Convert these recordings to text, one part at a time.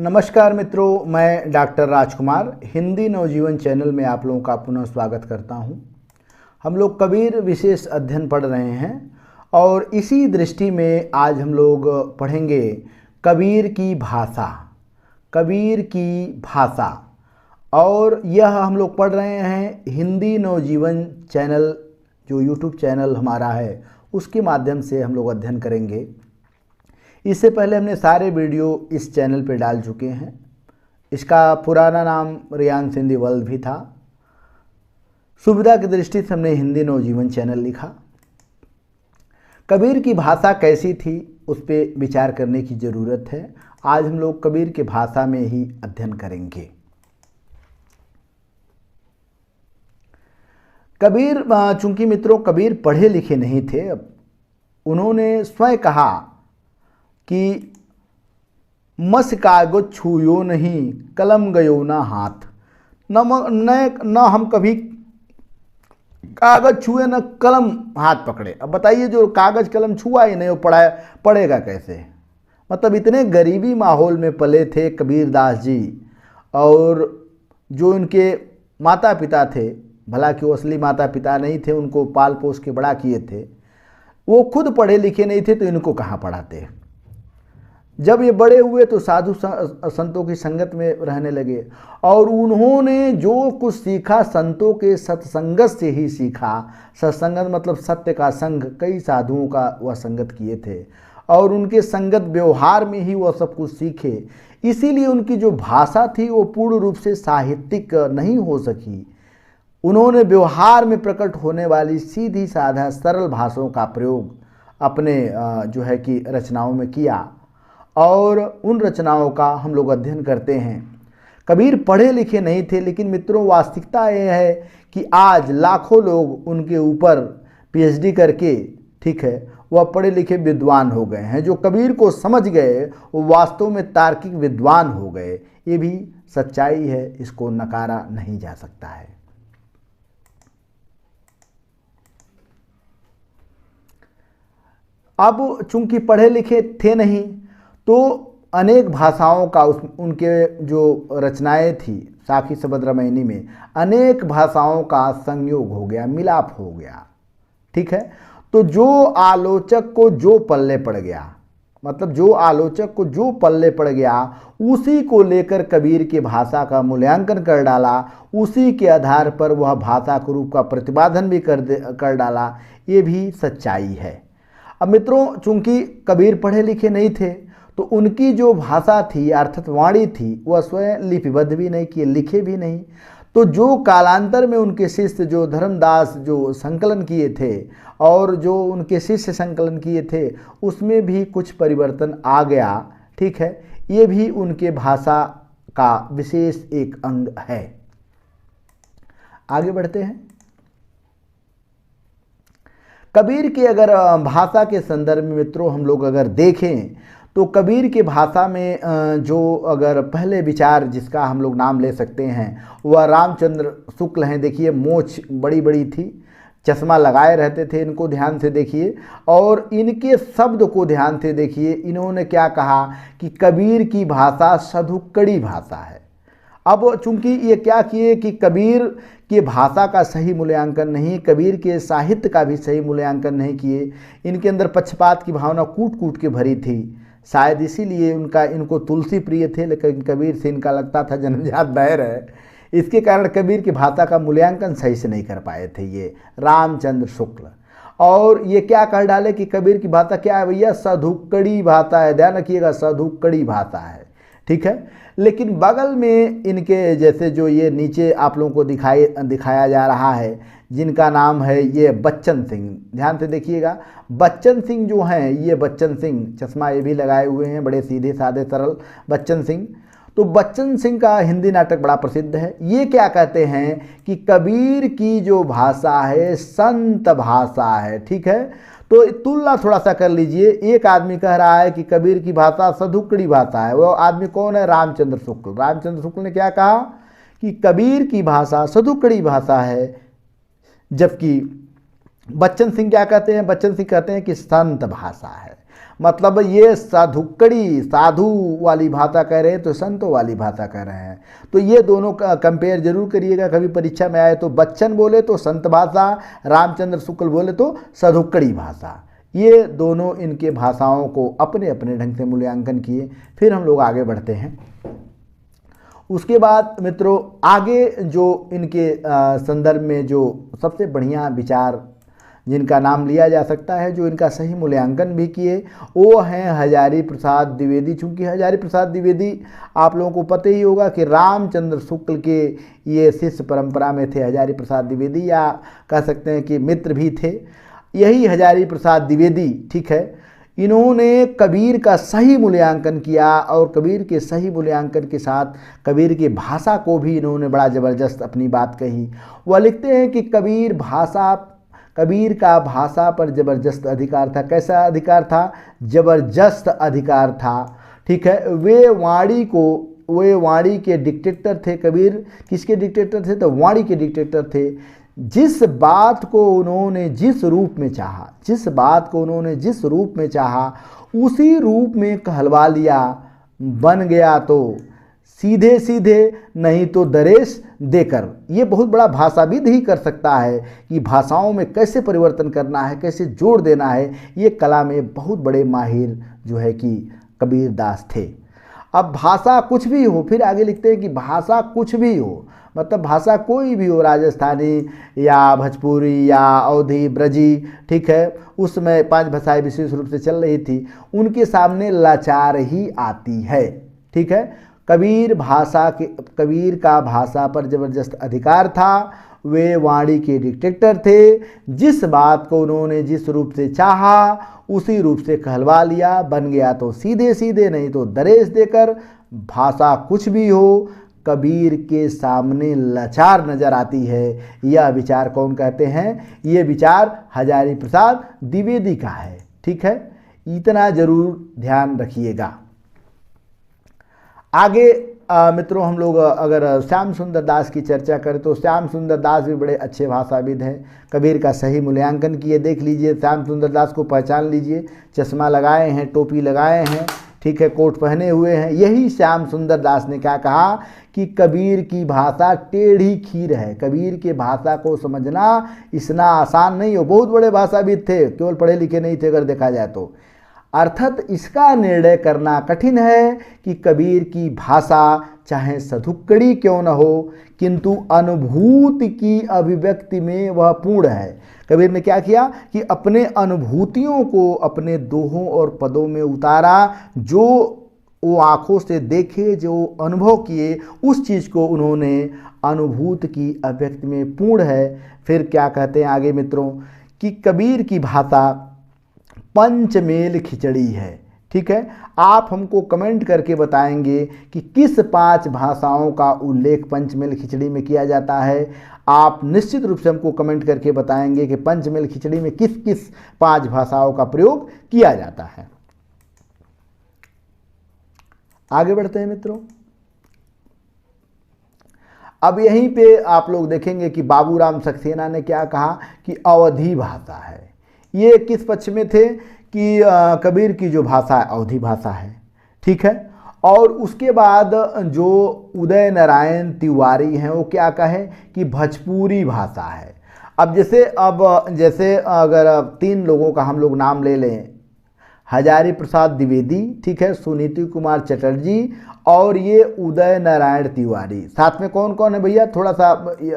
नमस्कार मित्रों, मैं डॉक्टर राजकुमार हिंदी नवजीवन चैनल में आप लोगों का पुनः स्वागत करता हूं। हम लोग कबीर विशेष अध्ययन पढ़ रहे हैं और इसी दृष्टि में आज हम लोग पढ़ेंगे कबीर की भाषा। कबीर की भाषा और यह हम लोग पढ़ रहे हैं हिंदी नवजीवन चैनल, जो यूट्यूब चैनल हमारा है उसके माध्यम से हम लोग अध्ययन करेंगे। इससे पहले हमने सारे वीडियो इस चैनल पे डाल चुके हैं। इसका पुराना नाम रियान सिंधी वर्ल्ड भी था। सुविधा की दृष्टि से हमने हिंदी नवजीवन चैनल लिखा। कबीर की भाषा कैसी थी उस पर विचार करने की ज़रूरत है। आज हम लोग कबीर की भाषा में ही अध्ययन करेंगे। कबीर, चूंकि मित्रों कबीर पढ़े लिखे नहीं थे, उन्होंने स्वयं कहा कि मस कागज छूयो नहीं, कलम गयो ना हाथ। न हम कभी कागज छुए न कलम हाथ पकड़े। अब बताइए, जो कागज कलम छुआ ही नहीं वो पढ़ेगा कैसे? मतलब इतने गरीबी माहौल में पले थे कबीरदास जी। और जो इनके माता पिता थे, भला कि वो असली माता पिता नहीं थे, उनको पाल पोस के बड़ा किए थे, वो खुद पढ़े लिखे नहीं थे तो इनको कहाँ पढ़ाते। जब ये बड़े हुए तो साधु संतों की संगत में रहने लगे और उन्होंने जो कुछ सीखा संतों के सत्संगत से ही सीखा। सत्संगत मतलब सत्य का संग। कई साधुओं का वह संगत किए थे और उनके संगत व्यवहार में ही वह सब कुछ सीखे। इसीलिए उनकी जो भाषा थी वो पूर्ण रूप से साहित्यिक नहीं हो सकी। उन्होंने व्यवहार में प्रकट होने वाली सीधी साधा सरल भाषाओं का प्रयोग अपने जो है कि रचनाओं में किया और उन रचनाओं का हम लोग अध्ययन करते हैं। कबीर पढ़े लिखे नहीं थे, लेकिन मित्रों वास्तविकता यह है कि आज लाखों लोग उनके ऊपर पीएचडी करके, ठीक है, वह पढ़े लिखे विद्वान हो गए हैं। जो कबीर को समझ गए वो वास्तव में तार्किक विद्वान हो गए। ये भी सच्चाई है, इसको नकारा नहीं जा सकता है। अब चूंकि पढ़े लिखे थे नहीं तो अनेक भाषाओं का उनके जो रचनाएं थी साखी सभद्रमैनी में, अनेक भाषाओं का संयोग हो गया, मिलाप हो गया। ठीक है, तो जो आलोचक को जो पल्ले पड़ गया, मतलब जो आलोचक को जो पल्ले पड़ गया उसी को लेकर कबीर की भाषा का मूल्यांकन कर डाला। उसी के आधार पर वह भाषा के रूप का प्रतिपादन भी कर डाला। ये भी सच्चाई है। अब मित्रों, चूंकि कबीर पढ़े लिखे नहीं थे तो उनकी जो भाषा थी अर्थात वाणी थी वह स्वयं लिपिबद्ध भी नहीं किए, लिखे भी नहीं। तो जो कालांतर में उनके शिष्य जो धर्मदास जो संकलन किए थे और जो उनके शिष्य संकलन किए थे उसमें भी कुछ परिवर्तन आ गया। ठीक है, ये भी उनके भाषा का विशेष एक अंग है। आगे बढ़ते हैं। कबीर के अगर भाषा के संदर्भ में मित्रों हम लोग अगर देखें तो कबीर की भाषा में जो अगर पहले विचार जिसका हम लोग नाम ले सकते हैं वह रामचंद्र शुक्ल हैं। देखिए, मोछ बड़ी बड़ी थी, चश्मा लगाए रहते थे। इनको ध्यान से देखिए और इनके शब्द को ध्यान से देखिए। इन्होंने क्या कहा कि कबीर की भाषा सधुक्कड़ी भाषा है। अब चूंकि ये क्या किए कि कबीर की भाषा का सही मूल्यांकन नहीं, कबीर के साहित्य का भी सही मूल्यांकन नहीं किए। इनके अंदर पक्षपात की भावना कूट कूट के भरी थी। शायद इसीलिए इनको तुलसी प्रिय थे, लेकिन कबीर से इनका लगता था जन्मजात बैर है। इसके कारण कबीर की भाषा का मूल्यांकन सही से नहीं कर पाए थे ये रामचंद्र शुक्ल। और ये क्या कह डाले कि कबीर की भाषा क्या है भैया, सधुक्कड़ी भाषा है। ध्यान रखिएगा, सधुक्कड़ी भाषा है। ठीक है, लेकिन बगल में इनके जैसे जो ये नीचे आप लोगों को दिखाया जा रहा है, जिनका नाम है ये बच्चन सिंह। ध्यान से देखिएगा, बच्चन सिंह जो हैं, ये बच्चन सिंह, चश्मा ये भी लगाए हुए हैं, बड़े सीधे साधे सरल बच्चन सिंह। तो बच्चन सिंह का हिंदी नाटक बड़ा प्रसिद्ध है। ये क्या कहते हैं कि कबीर की जो भाषा है संत भाषा है। ठीक है, तो तुलना थोड़ा सा कर लीजिए। एक आदमी कह रहा है कि कबीर की भाषा सधुक्कड़ी भाषा है। वो आदमी कौन है? रामचंद्र शुक्ल। रामचंद्र शुक्ल ने क्या कहा कि कबीर की भाषा सधुक्कड़ी भाषा है, जबकि बच्चन सिंह क्या कहते हैं? बच्चन सिंह कहते हैं कि संत भाषा है। मतलब ये साधुकड़ी, साधु वाली भाषा कह रहे हैं तो संतों वाली भाषा कह रहे हैं। तो ये दोनों का कंपेयर जरूर करिएगा, कभी परीक्षा में आए तो बच्चन बोले तो संत भाषा, रामचंद्र शुक्ल बोले तो साधुकड़ी भाषा। ये दोनों इनके भाषाओं को अपने अपने ढंग से मूल्यांकन किए। फिर हम लोग आगे बढ़ते हैं। उसके बाद मित्रों आगे जो इनके संदर्भ में जो सबसे बढ़िया विचार जिनका नाम लिया जा सकता है, जो इनका सही मूल्यांकन भी किए, वो हैं हजारी प्रसाद द्विवेदी। चूँकि हजारी प्रसाद द्विवेदी आप लोगों को पता ही होगा कि रामचंद्र शुक्ल के ये शिष्य परंपरा में थे हजारी प्रसाद द्विवेदी, या कह सकते हैं कि मित्र भी थे। यही हजारी प्रसाद द्विवेदी, ठीक है, इन्होंने कबीर का सही मूल्यांकन किया और कबीर के सही मूल्यांकन के साथ कबीर की भाषा को भी इन्होंने बड़ा ज़बरदस्त अपनी बात कही। वह लिखते हैं कि कबीर का भाषा पर ज़बरदस्त अधिकार था। कैसा अधिकार था? ज़बरदस्त अधिकार था, ठीक है। वे वाणी के डिक्टेटर थे। कबीर किसके डिक्टेटर थे? तो वाणी के डिक्टेटर थे। जिस बात को उन्होंने जिस रूप में चाहा उसी रूप में कहलवा लिया। बन गया तो सीधे सीधे, नहीं तो दरेश देकर। ये बहुत बड़ा भाषाविद ही कर सकता है कि भाषाओं में कैसे परिवर्तन करना है, कैसे जोड़ देना है। ये कला में बहुत बड़े माहिर जो है कि कबीर दास थे। अब भाषा कुछ भी हो, फिर आगे लिखते हैं कि भाषा कुछ भी हो, मतलब भाषा कोई भी हो, राजस्थानी या भोजपुरी या अवधी, ब्रजी, ठीक है, उसमें 5 भाषाएं विशेष रूप से चल रही थी, उनके सामने लाचार ही आती है, ठीक है। कबीर का भाषा पर ज़बरदस्त अधिकार था। वे वाणी के डिक्टेटर थे। जिस बात को उन्होंने जिस रूप से चाहा उसी रूप से कहलवा लिया। बन गया तो सीधे सीधे, नहीं तो दरेश देकर। भाषा कुछ भी हो, कबीर के सामने लाचार नजर आती है। यह विचार कौन कहते हैं? ये विचार हजारी प्रसाद द्विवेदी का है, ठीक है। इतना जरूर ध्यान रखिएगा। आगे मित्रों हम लोग अगर श्याम सुंदर दास की चर्चा करें तो श्याम सुंदर दास भी बड़े अच्छे भाषाविद हैं। कबीर का सही मूल्यांकन किए। देख लीजिए, श्याम सुंदर दास को पहचान लीजिए। चश्मा लगाए हैं, टोपी लगाए हैं, ठीक है, कोट पहने हुए हैं। यही श्याम सुंदर दास ने क्या कहा कि कबीर की भाषा टेढ़ी खीर है। कबीर के भाषा को समझना इतना आसान नहीं हो। बहुत बड़े भाषाविद थे, केवल पढ़े लिखे नहीं थे अगर देखा जाए तो। अर्थात इसका निर्णय करना कठिन है कि कबीर की भाषा चाहे सधुक्कड़ी क्यों न हो, किंतु अनुभूति की अभिव्यक्ति में वह पूर्ण है। कबीर ने क्या किया कि अपने अनुभूतियों को अपने दोहों और पदों में उतारा। जो वो आँखों से देखे, जो अनुभव किए, उस चीज़ को उन्होंने अनुभूति की अभिव्यक्ति में पूर्ण है। फिर क्या कहते हैं आगे मित्रों कि कबीर की भाषा पंचमेल खिचड़ी है, ठीक है। आप हमको कमेंट करके बताएंगे कि किस 5 भाषाओं का उल्लेख पंचमेल खिचड़ी में किया जाता है। आप निश्चित रूप से हमको कमेंट करके बताएंगे कि पंचमेल खिचड़ी में किस किस 5 भाषाओं का प्रयोग किया जाता है। आगे बढ़ते हैं मित्रों। अब यहीं पे आप लोग देखेंगे कि बाबूराम सक्सेना ने क्या कहा कि अवधी भाषा है। ये किस पक्ष में थे कि कबीर की जो भाषा है अवधी भाषा है, ठीक है। और उसके बाद जो उदय नारायण तिवारी हैं वो क्या कहे कि भोजपुरी भाषा है। अब जैसे अगर 3 लोगों का हम लोग नाम ले लें, हजारी प्रसाद द्विवेदी, ठीक है, सुनीति कुमार चटर्जी और ये उदय नारायण तिवारी। साथ में कौन कौन है भैया, थोड़ा सा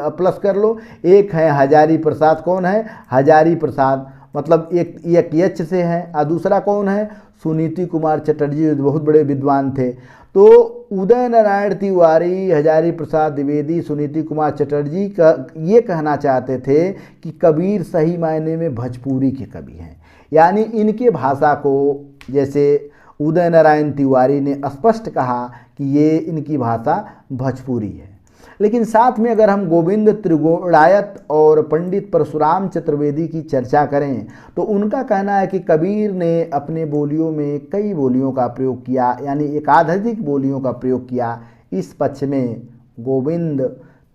प्लस कर लो। एक है हजारी प्रसाद, कौन है? हजारी प्रसाद, मतलब एक यक्ष से है। और दूसरा कौन है? सुनीति कुमार चटर्जी, बहुत बड़े विद्वान थे। तो उदय नारायण तिवारी, हजारी प्रसाद द्विवेदी, सुनीति कुमार चटर्जी का ये कहना चाहते थे कि कबीर सही मायने में भोजपुरी के कवि हैं। यानी इनके भाषा को, जैसे उदय नारायण तिवारी ने स्पष्ट कहा कि ये इनकी भाषा भोजपुरी है। लेकिन साथ में अगर हम गोविंद त्रिगुणायत और पंडित परशुराम चतुर्वेदी की चर्चा करें तो उनका कहना है कि कबीर ने अपने बोलियों में कई बोलियों का प्रयोग किया, यानी एकाधिक बोलियों का प्रयोग किया। इस पक्ष में गोविंद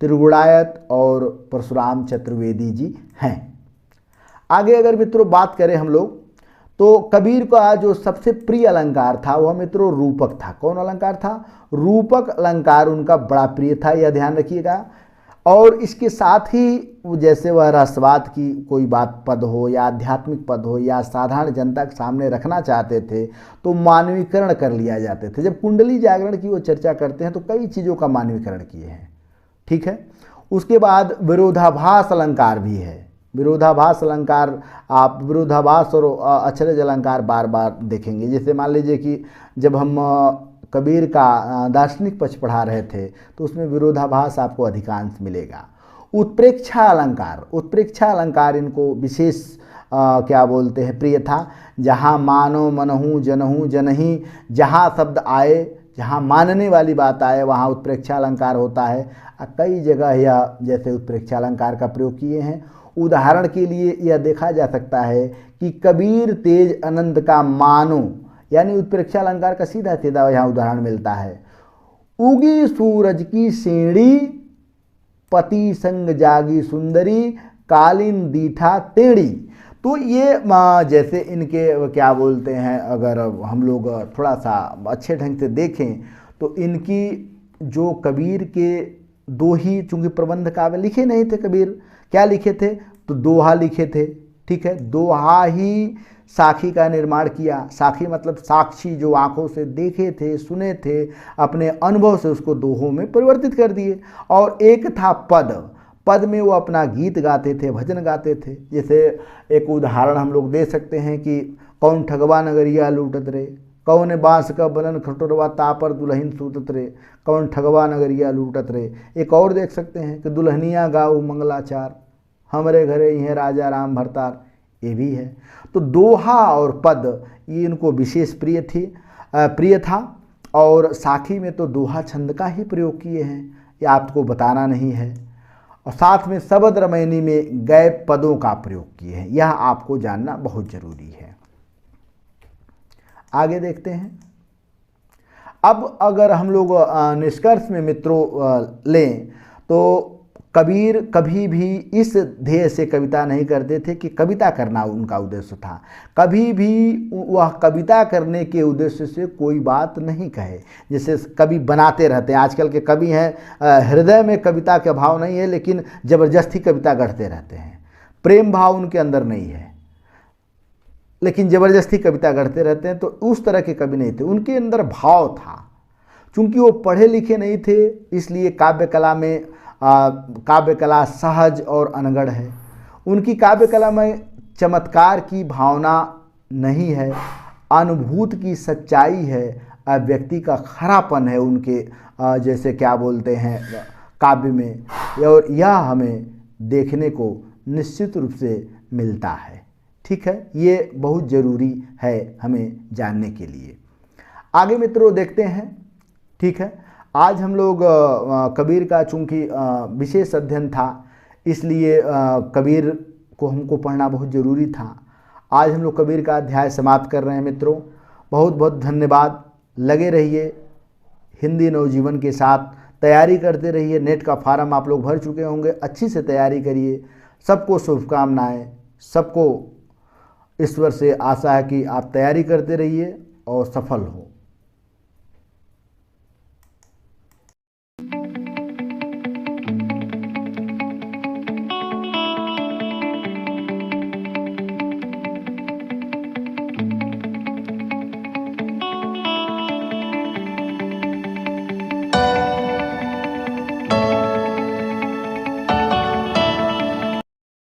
त्रिगुणायत और परशुराम चतुर्वेदी जी हैं। आगे अगर मित्रों बात करें हम लोग तो कबीर का जो सबसे प्रिय अलंकार था वह मित्रों रूपक था। कौन अलंकार था? रूपक अलंकार उनका बड़ा प्रिय था, यह ध्यान रखिएगा। और इसके साथ ही जैसे वह रसवाद की कोई बात पद हो या आध्यात्मिक पद हो या साधारण जनता के सामने रखना चाहते थे तो मानवीकरण कर लिया जाते थे। जब कुंडली जागरण की वो चर्चा करते हैं तो कई चीज़ों का मानवीकरण किए हैं, ठीक है। उसके बाद विरोधाभास अलंकार भी है। विरोधाभास अलंकार, आप विरोधाभास और अचरज अलंकार बार बार देखेंगे। जैसे मान लीजिए कि जब हम कबीर का दार्शनिक पक्ष पढ़ा रहे थे तो उसमें विरोधाभास आपको अधिकांश मिलेगा। उत्प्रेक्षा अलंकार, उत्प्रेक्षा अलंकार इनको विशेष क्या बोलते हैं प्रिय था। जहाँ मानो मनहु जनहु जनही, जहाँ शब्द आए, जहाँ मानने वाली बात आए वहाँ उत्प्रेक्षा अलंकार होता है। कई जगह यह जैसे उत्प्रेक्षा अलंकार का प्रयोग किए हैं। उदाहरण के लिए यह देखा जा सकता है कि कबीर तेज आनंद का मानो, यानी उत्प्रेक्षा अलंकार का सीधा सीधा यहाँ उदाहरण मिलता है। उगी सूरज की सेड़ी, पति संग जागी सुंदरी, कालीन दीठा टेढ़ी। तो ये जैसे इनके क्या बोलते हैं, अगर हम लोग थोड़ा सा अच्छे ढंग से देखें तो इनकी जो कबीर के दो ही, चूंकि प्रबंध काव्य लिखे नहीं थे कबीर, क्या लिखे थे तो दोहा लिखे थे, ठीक है। दोहा ही साखी का निर्माण किया। साखी मतलब साक्षी, जो आंखों से देखे थे, सुने थे, अपने अनुभव से उसको दोहों में परिवर्तित कर दिए। और एक था पद, पद में वो अपना गीत गाते थे, भजन गाते थे। जैसे एक उदाहरण हम लोग दे सकते हैं कि कौन ठगवा नगरिया लूटत रे, कौन बांस का बनन खटोरवा तापर दुल्हन सूतत रे, कौन ठगवा नगरिया लूटत रे। एक और देख सकते हैं कि दुल्हनिया गाऊ मंगलाचार, हमरे घरे यह राजा राम भरतार, ये भी है। तो दोहा और पद ये इनको विशेष प्रिय था। और साखी में तो दोहा छंद का ही प्रयोग किए हैं, ये आपको बताना नहीं है। और साथ में शब्द रामायणी में गए पदों का प्रयोग किए हैं, यह आपको जानना बहुत जरूरी है। आगे देखते हैं। अब अगर हम लोग निष्कर्ष में मित्रों लें तो कबीर कभी भी इस ध्येय से कविता नहीं करते थे कि कविता करना उनका उद्देश्य था। कभी भी वह कविता करने के उद्देश्य से कोई बात नहीं कहे। जैसे कवि बनाते रहते हैं, आजकल के कवि हैं हृदय में कविता का भाव नहीं है लेकिन ज़बरदस्ती कविता गढ़ते रहते हैं। प्रेम भाव उनके अंदर नहीं है लेकिन ज़बरदस्ती कविता गढ़ते रहते हैं। तो उस तरह के कवि नहीं थे, उनके अंदर भाव था। चूँकि वो पढ़े लिखे नहीं थे इसलिए काव्य कला में काव्य कला सहज और अनगढ़ है। उनकी काव्य कला में चमत्कार की भावना नहीं है, अनुभूत की सच्चाई है, व्यक्ति का खरापन है उनके जैसे क्या बोलते हैं काव्य में। और यह हमें देखने को निश्चित रूप से मिलता है, ठीक है। ये बहुत ज़रूरी है हमें जानने के लिए। आगे मित्रों देखते हैं, ठीक है। आज हम लोग कबीर का चूँकि विशेष अध्ययन था इसलिए कबीर को हमको पढ़ना बहुत ज़रूरी था। आज हम लोग कबीर का अध्याय समाप्त कर रहे हैं मित्रों। बहुत बहुत धन्यवाद। लगे रहिए हिंदी नवजीवन के साथ, तैयारी करते रहिए। नेट का फार्म आप लोग भर चुके होंगे, अच्छी से तैयारी करिए। सबको शुभकामनाएं। सबको ईश्वर से आशा है कि आप तैयारी करते रहिए और सफल हो।